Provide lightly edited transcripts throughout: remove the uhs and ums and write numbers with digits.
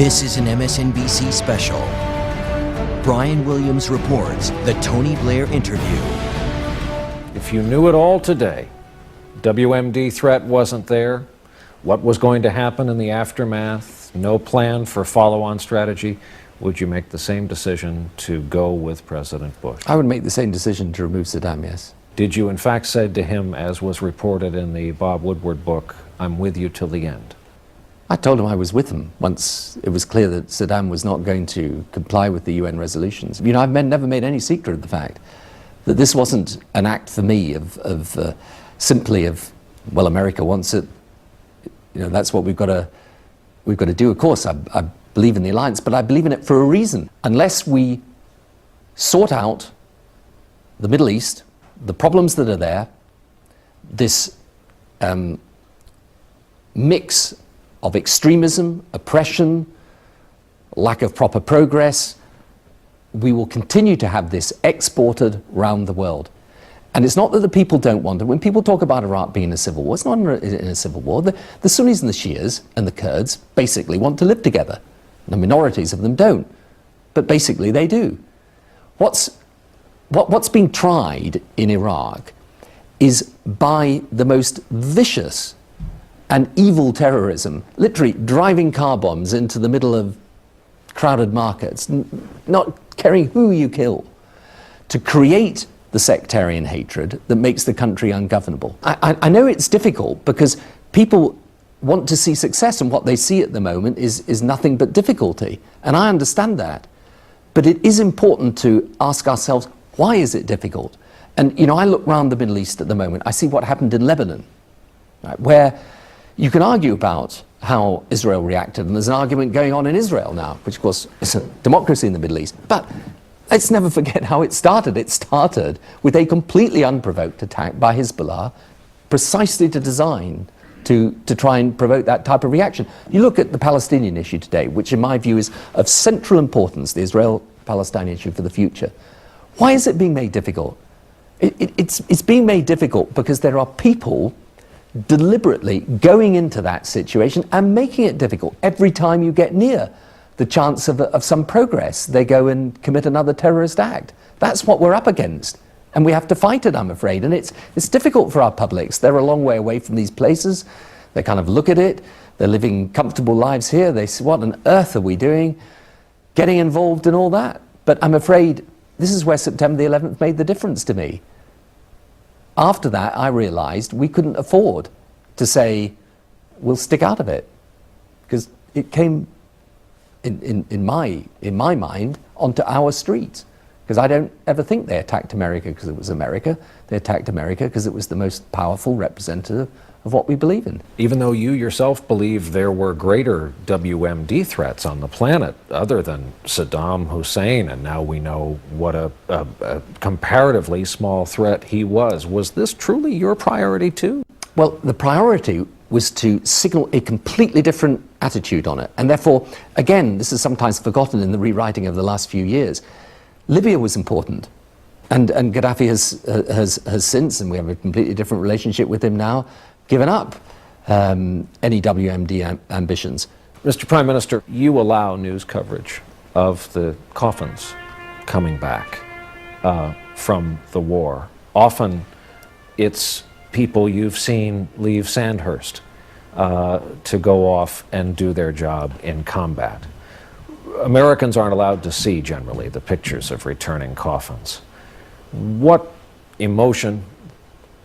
This is an MSNBC special. Brian Williams reports the Tony Blair interview. If you knew it all today, WMD threat wasn't there, what was going to happen in the aftermath, no plan for follow-on strategy, would you make the same decision to go with President Bush? I would make the same decision to remove Saddam, yes. Did you in fact say to him, as was reported in the Bob Woodward book, I'm with you till the end? I told him I was with him once it was clear that Saddam was not going to comply with the UN resolutions. You know, I've never made any secret of the fact that this wasn't an act for me of simply of, well, America wants it, you know, that's what we've got to do. Of course, I believe in the alliance, but I believe in it for a reason. Unless we sort out the Middle East, the problems that are there, this mix of extremism, oppression, lack of proper progress, we will continue to have this exported around the world. And it's not that the people don't want it. When people talk about Iraq being in a civil war, it's not in a civil war. The Sunnis and the Shias and the Kurds basically want to live together. The minorities of them don't, but basically they do. What's being tried in Iraq is by the most vicious and evil terrorism, literally driving car bombs into the middle of crowded markets, not caring who you kill, to create the sectarian hatred that makes the country ungovernable. I know it's difficult because people want to see success, and what they see at the moment is nothing but difficulty. And I understand that. But it is important to ask ourselves, why is it difficult? And, you know, I look around the Middle East at the moment, I see what happened in Lebanon, right, where you can argue about how Israel reacted, and there's an argument going on in Israel now, which of course is a democracy in the Middle East. But let's never forget how it started. It started with a completely unprovoked attack by Hezbollah, precisely to try and provoke that type of reaction. You look at the Palestinian issue today, which in my view is of central importance, the Israel-Palestine issue for the future. Why is it being made difficult? It's being made difficult because there are people deliberately going into that situation and making it difficult. Every time you get near the chance of some progress, they go and commit another terrorist act. That's what we're up against. And we have to fight it, I'm afraid. And it's difficult for our publics. They're a long way away from these places. They kind of look at it. They're living comfortable lives here. They say, what on earth are we doing? Getting involved in all that. But I'm afraid this is where September the 11th made the difference to me. After that, I realized we couldn't afford to say, we'll stick out of it. Because it came, in my mind, onto our streets. Because I don't ever think they attacked America because it was America. They attacked America because it was the most powerful representative of what we believe in. Even though you yourself believe there were greater WMD threats on the planet other than Saddam Hussein, and now we know what a comparatively small threat he was this truly your priority too? Well, the priority was to signal a completely different attitude on it. And therefore, again, this is sometimes forgotten in the rewriting of the last few years. Libya was important. And Gaddafi has since, and we have a completely different relationship with him now, given up any WMD ambitions. Mr. Prime Minister, you allow news coverage of the coffins coming back from the war. Often it's people you've seen leave Sandhurst to go off and do their job in combat. Americans aren't allowed to see, generally, the pictures of returning coffins. What emotion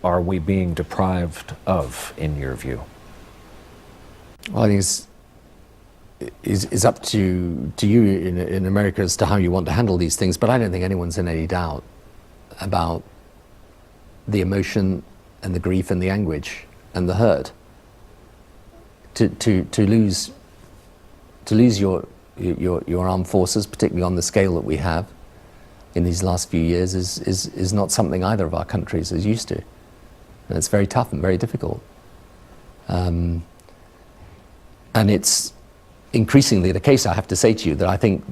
are we being deprived of, in your view? Well, I think it's up to you in America as to how you want to handle these things, but I don't think anyone's in any doubt about the emotion and the grief and the anguish and the hurt. To lose your armed forces, particularly on the scale that we have in these last few years, is not something either of our countries is used to. And it's very tough and very difficult. And it's increasingly the case, I have to say to you, that I think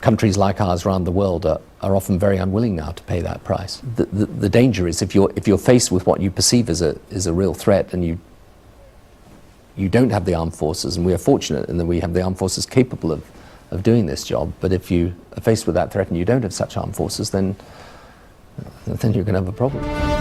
countries like ours around the world are often very unwilling now to pay that price. The danger is if you're faced with what you perceive as a real threat and you you don't have the armed forces, and we are fortunate in that we have the armed forces capable of doing this job, but if you are faced with that threat and you don't have such armed forces, then you're going to have a problem.